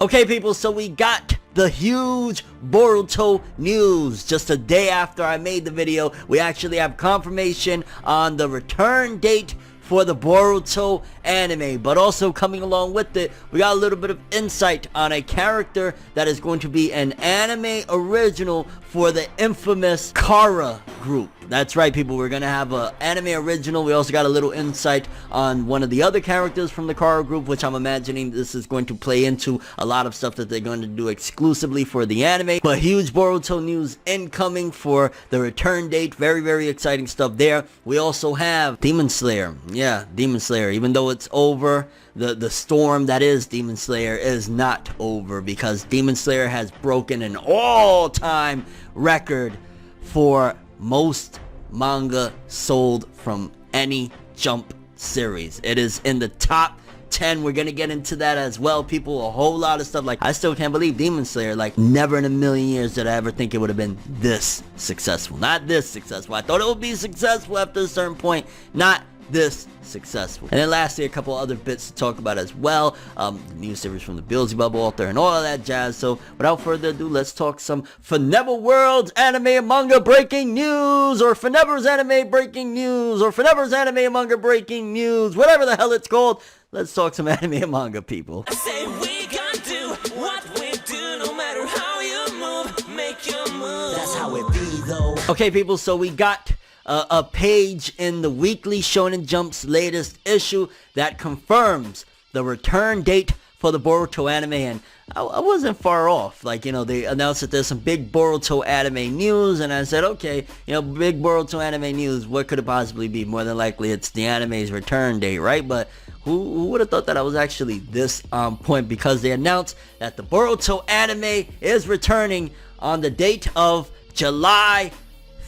Okay people, so we got the huge Boruto news. Just a day after I made the video, we actually have confirmation on the return date for the Boruto anime, but also coming along with it, we got a little bit of insight on a character that is going to be an anime original for the infamous Kara group. That's right people, we're gonna have an anime original. We also got a little insight on one of the other characters from the Kara group, which I'm imagining this is going to play into a lot of stuff that they're going to do exclusively for the anime. But huge Boruto news incoming for the return date. Very, very exciting stuff there. We also have Demon Slayer. Yeah, Demon Slayer. Even though it's over, the storm that is Demon Slayer is not over, because Demon Slayer has broken an all-time record for most manga sold from any Jump series. It is in the top 10. We're gonna get into that as well, people. A whole lot of stuff. Like, I still can't believe Demon Slayer, like, never in a million years did I ever think it would have been this successful. Not this successful. I thought it would be successful after a certain point, not this successful. And then lastly, a couple other bits to talk about as well. The new series from the Beelzebub author and all of that jazz. So without further ado, let's talk some ForneverWorld anime and manga breaking news, or Fornever's anime breaking news, or Fornever's anime and manga breaking news, whatever the hell it's called. Let's talk some anime and manga, people. I say we gonna do what we do, no matter how you move, make your move. That's how it be though. Okay people, so we got a page in the Weekly Shonen Jump's latest issue that confirms the return date for the Boruto anime, and I wasn't far off. Like, you know, they announced that there's some big Boruto anime news, and I said, okay, you know, big Boruto anime news, what could it possibly be? More than likely it's the anime's return date, right? But who would have thought that I was actually this on point, because they announced that the Boruto anime is returning on the date of July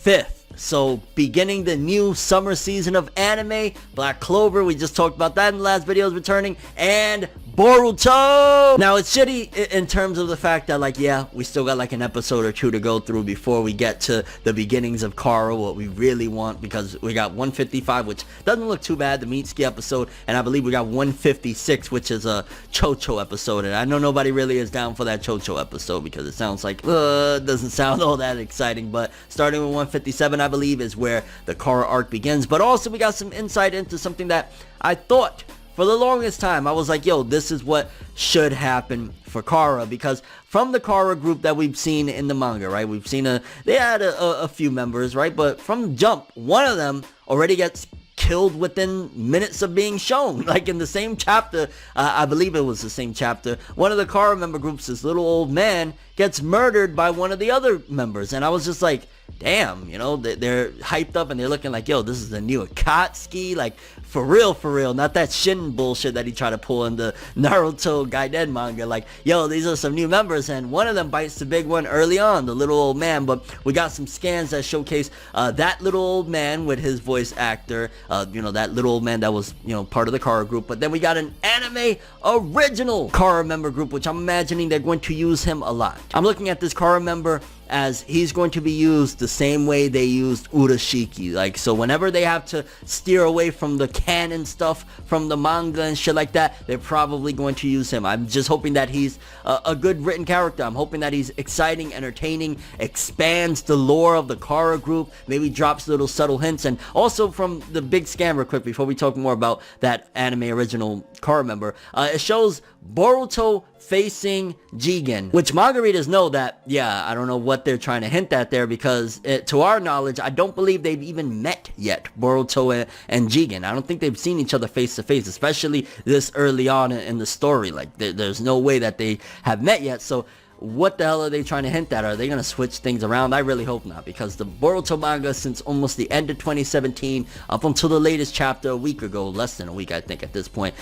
5th. So, beginning the new summer season of anime, Black Clover, we just talked about that in the last video, is returning, and Boruto! Now, it's shitty in terms of the fact that, like, yeah, we still got like an episode or two to go through before we get to the beginnings of Kara, what we really want, because we got 155, which doesn't look too bad, the Mitsuki episode, and I believe we got 156, which is a Chocho episode, and I know nobody really is down for that Chocho episode, because it sounds like, it doesn't sound all that exciting, but starting with 157, I believe, is where the Kara arc begins. But also, we got some insight into something that I thought for the longest time, I was like, yo, this is what should happen for Kara, because from the Kara group that we've seen in the manga, right, we've seen they had a few members, right, but from Jump, one of them already gets killed within minutes of being shown. Like in the same chapter, I believe it was the same chapter, one of the Kara member groups, this little old man, gets murdered by one of the other members, and I was just like, damn, you know, they're hyped up and they're looking like, yo, this is the new Akatsuki, like, for real, not that Shin bullshit that he tried to pull in the Naruto Gaiden manga. Like, yo, these are some new members, and one of them bites the big one early on, the little old man. But we got some scans that showcase that little old man with his voice actor, you know, that little old man that was, you know, part of the Kara group. But then we got an anime original Kara member group, which I'm imagining they're going to use him a lot. I'm looking at this Kara member as he's going to be used the same way they used Urashiki. Like, so whenever they have to steer away from the canon stuff from the manga and shit like that, they're probably going to use him. I'm just hoping that he's a good written character. I'm hoping that he's exciting, entertaining, expands the lore of the Kara group, maybe drops little subtle hints. And also from the big scan real quick, before we talk more about that anime original Kara member, it shows Boruto facing Jigen, which manga readers know that, yeah, I don't know what they're trying to hint at there, because to our knowledge, I don't believe they've even met yet, Boruto and Jigen. I don't think they've seen each other face to face, especially this early on in the story. Like, there's no way that they have met yet. So what the hell are they trying to hint at? Are they going to switch things around? I really hope not, because the Boruto manga, since almost the end of 2017 up until the latest chapter a week ago, less than a week I think at this point,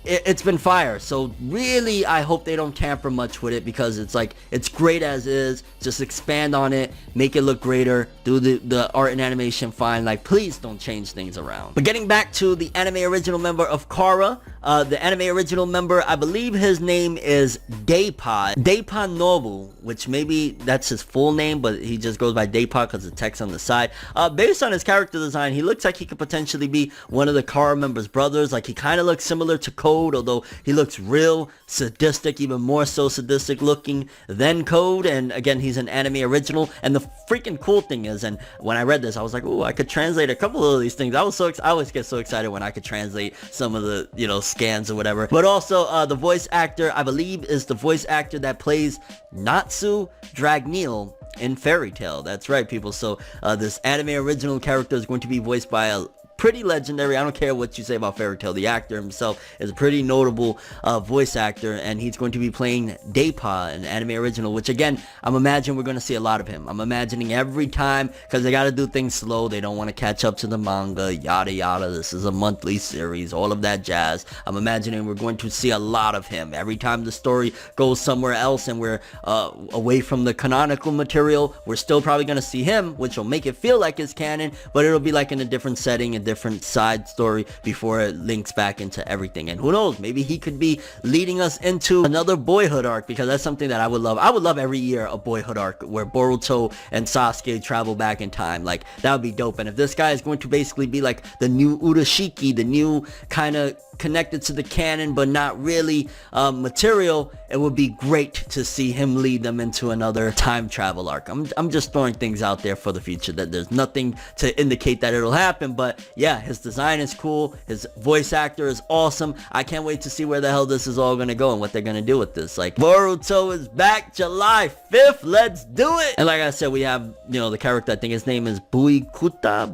it's been fire. So really, I hope they don't tamper much with it, because it's like, it's great as is. Just expand on it, make it look greater, do the art and animation fine. Like, please don't change things around. But getting back to the anime original member of Kara, the anime original member, I believe his name is Daypod Nobu, which maybe that's his full name, but he just goes by Daypod because the text on the side. Based on his character design, he looks like he could potentially be one of the Kara members' brothers. Like, he kind of looks similar to Ko Code, although he looks real sadistic, even more so sadistic looking than Code. And again, he's an anime original. And the freaking cool thing is, and when I read this, I was like, oh, I could translate a couple of these things. I always get so excited when I could translate some of the, scans or whatever. But also, the voice actor, I believe, is the voice actor that plays Natsu Dragneel in Fairy Tail. That's right, people. So this anime original character is going to be voiced by a pretty legendary, I don't care what you say about Fairy Tail, the actor himself is a pretty notable voice actor, and he's going to be playing Daypa, an anime original, which again, I'm imagining we're going to see a lot of him. I'm imagining every time, because they got to do things slow, they don't want to catch up to the manga, yada yada, this is a monthly series, all of that jazz. I'm imagining we're going to see a lot of him. Every time the story goes somewhere else and we're away from the canonical material, we're still probably going to see him, which will make it feel like it's canon, but it'll be like in a different setting, a different side story before it links back into everything. And who knows, maybe he could be leading us into another Boyhood arc, because that's something that I would love. I would love every year a Boyhood arc where Boruto and Sasuke travel back in time. Like, that would be dope. And if this guy is going to basically be like the new Urashiki, the new kind of connected to the canon but not really material, it would be great to see him lead them into another time travel arc. I'm just throwing things out there for the future, that there's nothing to indicate that it'll happen, but yeah, his design is cool, his voice actor is awesome. I can't wait to see where the hell this is all gonna go and what they're gonna do with this. Like, Boruto is back July 5th, let's do it. And like I said, we have, the character, I think his name is Buikuta.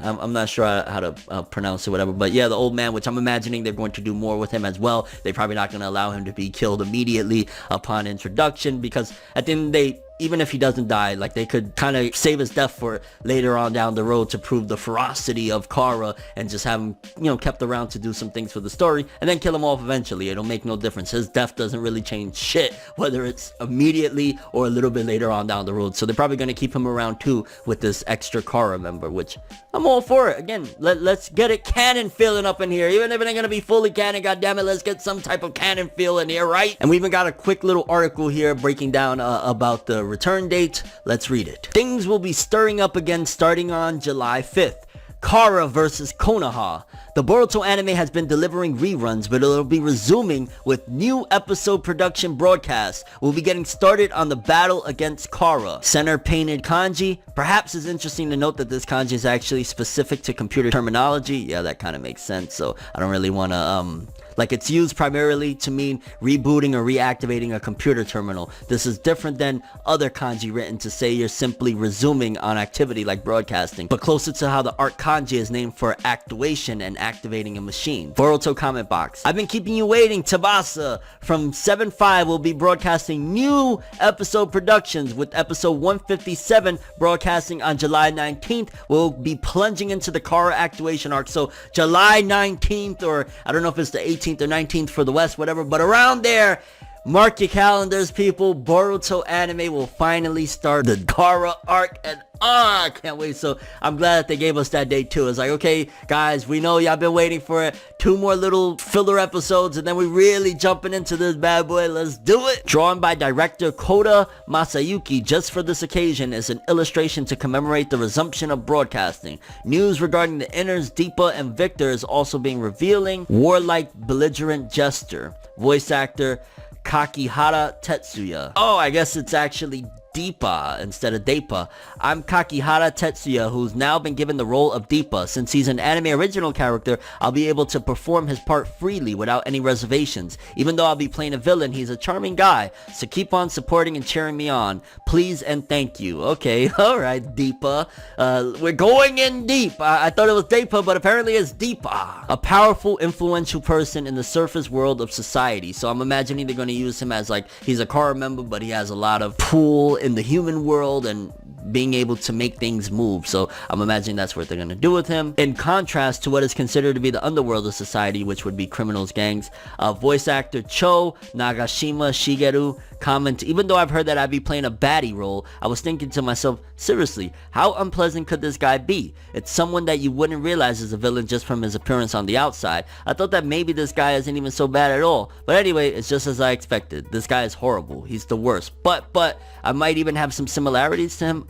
I'm not sure how to pronounce it, whatever, but yeah, the old man, which I'm imagining they're going to do more with him as well. They're probably not going to allow him to be killed immediately upon introduction, because at the end of the day, even if he doesn't die, like, they could kind of save his death for later on down the road to prove the ferocity of Kara and just have him, kept around to do some things for the story and then kill him off eventually. It'll make no difference. His death doesn't really change shit, whether it's immediately or a little bit later on down the road. So they're probably going to keep him around too with this extra Kara member, which I'm all for it. Again, let's get it canon feeling up in here. Even if it ain't going to be fully canon, goddammit, let's get some type of canon feel in here, right? And we even got a quick little article here breaking down about the return date. Let's read it. Things will be stirring up again starting on July 5th. Kara versus Konoha. The Boruto anime has been delivering reruns, but it'll be resuming with new episode production broadcasts. We'll be getting started on the battle against Kara. Center painted kanji. Perhaps it's interesting to note that this kanji is actually specific to computer terminology. Yeah, that kind of makes sense. So I don't really want to like, it's used primarily to mean rebooting or reactivating a computer terminal. This is different than other kanji written to say you're simply resuming on activity like broadcasting, but closer to how the art kanji is named for actuation and activating a machine. Boruto comment box. I've been keeping you waiting, Tabasa. From 7-5, we'll be broadcasting new episode productions, with episode 157 broadcasting on July 19th. We'll be plunging into the Kara actuation arc. So July 19th, or I don't know if it's the 18th or 19th for the West, whatever, but around there, mark your calendars, people. Boruto anime will finally start the Kara arc, and I can't wait. So I'm glad that they gave us that date too. It's like, okay, guys, we know y'all been waiting for it. 2 more little filler episodes, and then we really jumping into this bad boy. Let's do it. Drawn by director Kota Masayuki just for this occasion is an illustration to commemorate the resumption of broadcasting. News regarding the inners Deepa and Victor is also being revealing. Warlike belligerent jester. Voice actor Kakihara Tetsuya. Oh, I guess it's actually Deepa instead of Daypa. I'm Kakihara Tetsuya, who's now been given the role of Deepa. Since he's an anime original character, I'll be able to perform his part freely without any reservations. Even though I'll be playing a villain, he's a charming guy, so keep on supporting and cheering me on. Please and thank you. Okay, alright, Deepa. We're going in deep. I thought it was Daypa, but apparently it's Deepa. A powerful, influential person in the surface world of society. So I'm imagining they're going to use him as, like, he's a Kara member, but he has a lot of pull in the human world and being able to make things move. So I'm imagining that's what they're going to do with him. In contrast to what is considered to be the underworld of society, which would be criminals, gangs, voice actor Cho Nagashima Shigeru comment, even though I've heard that I'd be playing a baddie role, I was thinking to myself, seriously, how unpleasant could this guy be? It's someone that you wouldn't realize is a villain just from his appearance on the outside. I thought that maybe this guy isn't even so bad at all. But anyway, it's just as I expected. This guy is horrible. He's the worst. But I might even have some similarities to him.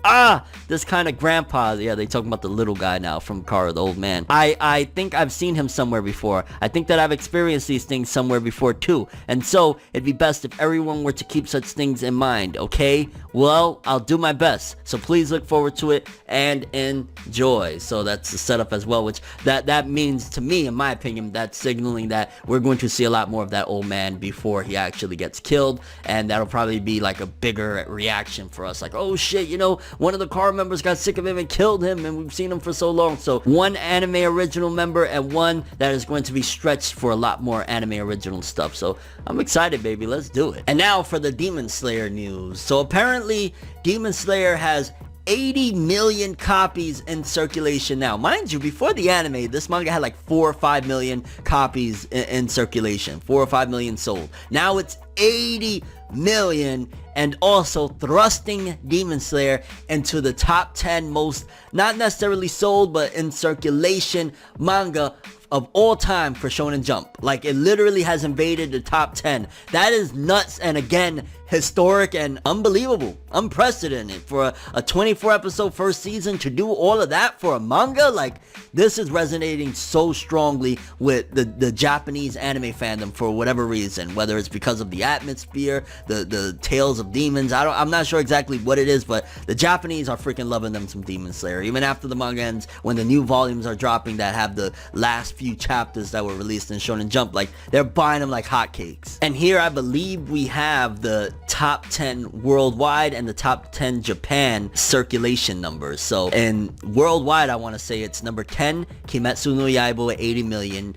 This kind of grandpa. Yeah, they talking about the little guy now from Kara, the old man. I think I've seen him somewhere before. I think that I've experienced these things somewhere before too. And so, it'd be best if everyone were to keep such things in mind, okay? Well, I'll do my best. So please look forward to it and enjoy. So that's the setup as well, which that means to me, in my opinion, that's signaling that we're going to see a lot more of that old man before he actually gets killed. And that'll probably be like a bigger reaction for us. Like, oh shit, you know, one of the car members got sick of him and killed him and we've seen him for so long. So one anime original member and one that is going to be stretched for a lot more anime original stuff. So I'm excited, baby. Let's do it. And now for the Demon Slayer news. So apparently Demon Slayer has 80 million copies in circulation now. Mind you, before the anime, this manga had like 4 or 5 million copies in circulation. 4 or 5 million sold. Now it's 80 million, and also thrusting Demon Slayer into the top 10 most, not necessarily sold, but in circulation manga of all time for Shonen Jump. Like, it literally has invaded the top 10. That is nuts, and again, historic and unbelievable, unprecedented for a 24 episode first season to do all of that for a manga. Like, this is resonating so strongly with the Japanese anime fandom for whatever reason, whether it's because of the atmosphere, the tales of demons. I'm not sure exactly what it is, but the Japanese are freaking loving them some Demon Slayer. Even after the manga ends, when the new volumes are dropping that have the last few chapters that were released in Shonen Jump, like, they're buying them like hotcakes. And here I believe we have the top 10 worldwide and the top 10 Japan circulation numbers. So in worldwide, I want to say it's number 10, Kimetsu no Yaiba with 80 million,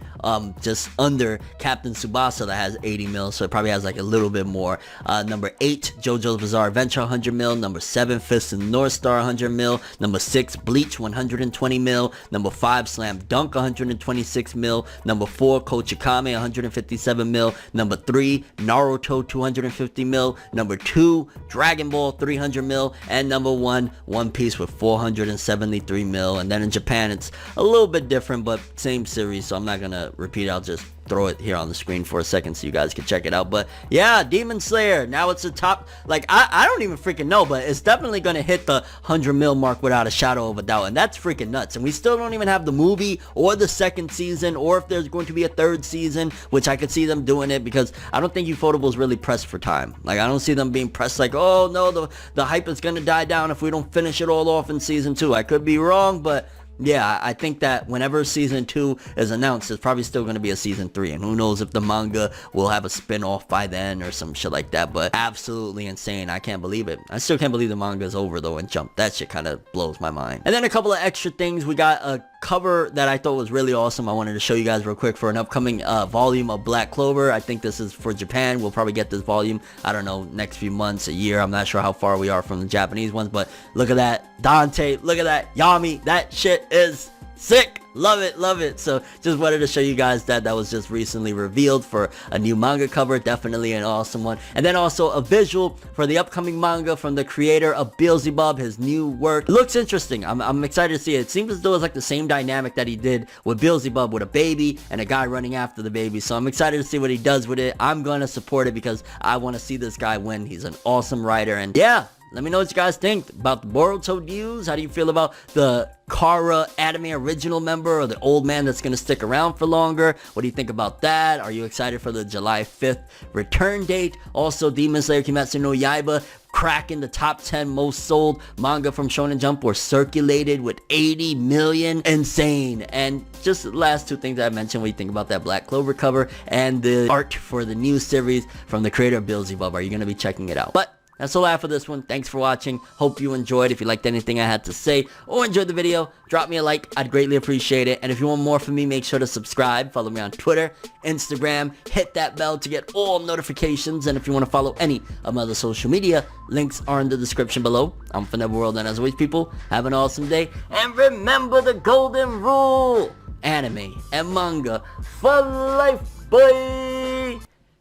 just under Captain Tsubasa that has 80 mil, so it probably has like a little bit more. Number 8, JoJo's Bizarre Adventure 100 mil. Number 7, Fist of the North Star 100 mil. Number 6, Bleach 120 mil. Number 5, Slam Dunk 126 mil. Number 4, Kochikame 157 mil. Number 3, Naruto 250 mil. Number 2, Dragon Ball 300 mil. And number 1, One Piece with 473 mil. And then in Japan, it's a little bit different, but same series, so I'm not gonna repeat it. I'll just throw it here on the screen for a second so you guys can check it out. But yeah, Demon Slayer, now it's the top, like, I don't even freaking know, but it's definitely gonna hit the 100 mil mark without a shadow of a doubt, and that's freaking nuts. And we still don't even have the movie or the second season, or if there's going to be a third season, which I could see them doing it, because I don't think Ufotable is really pressed for time. Like, I don't see them being pressed like, oh no, the hype is gonna die down if we don't finish it all off in season 2. I could be wrong, but yeah, I think that whenever season 2 is announced, there's probably still going to be a season 3, and who knows if the manga will have a spin-off by then or some shit like that. But absolutely insane. I can't believe it. I still can't believe the manga is over though and Jump. That shit kind of blows my mind. And then a couple of extra things. We got a cover that I thought was really awesome. I wanted to show you guys real quick for an upcoming volume of Black Clover. I think this is for Japan. We'll probably get this volume, I don't know, next few months, a year. I'm not sure how far we are from the Japanese ones, but look at that Dante, look at that Yami. That shit is sick. Love it, love it. So just wanted to show you guys that was just recently revealed for a new manga cover. Definitely an awesome one. And then also a visual for the upcoming manga from the creator of Beelzebub, his new work. It looks interesting. I'm excited to see it. It seems as though it's like the same dynamic that he did with Beelzebub, with a baby and a guy running after the baby. So I'm excited to see what he does with it. I'm going to support it because I want to see this guy win. He's an awesome writer. And yeah, let me know what you guys think about the Boruto news. How do you feel about the Kara anime original member, or the old man that's going to stick around for longer? What do you think about that? Are you excited for the July 5th return date? Also, Demon Slayer Kimetsu no Yaiba cracking the top 10 most sold manga from Shonen Jump, or circulated with 80 million. Insane. And just the last two things that I mentioned, what you think about that Black Clover cover and the art for the new series from the creator of Beelzebub. Are you going to be checking it out? But that's all I have for this one. Thanks for watching. Hope you enjoyed. If you liked anything I had to say or enjoyed the video, drop me a like. I'd greatly appreciate it. And if you want more from me, make sure to subscribe. Follow me on Twitter, Instagram. Hit that bell to get all notifications. And if you want to follow any of my other social media, links are in the description below. I'm ForneverWorld, and as always, people, have an awesome day. And remember the golden rule: anime and manga for life, boy.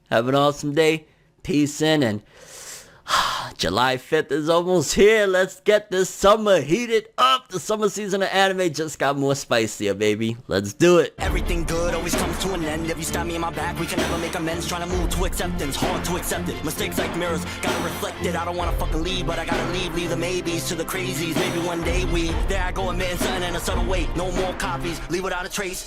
Have an awesome day. Peace in, and July 5th is almost here. Let's get this summer heated up. The summer season of anime just got more spicier, baby. Let's do it. Everything good always comes to an end. If you stab me in my back, we can never make amends. Trying to move to acceptance, hard to accept it. Mistakes like mirrors, gotta reflect it. I don't wanna fucking leave, but I gotta leave. Leave the maybes to the crazies. Maybe one day there I go admitting something in a subtle way. No more copies, leave without a trace.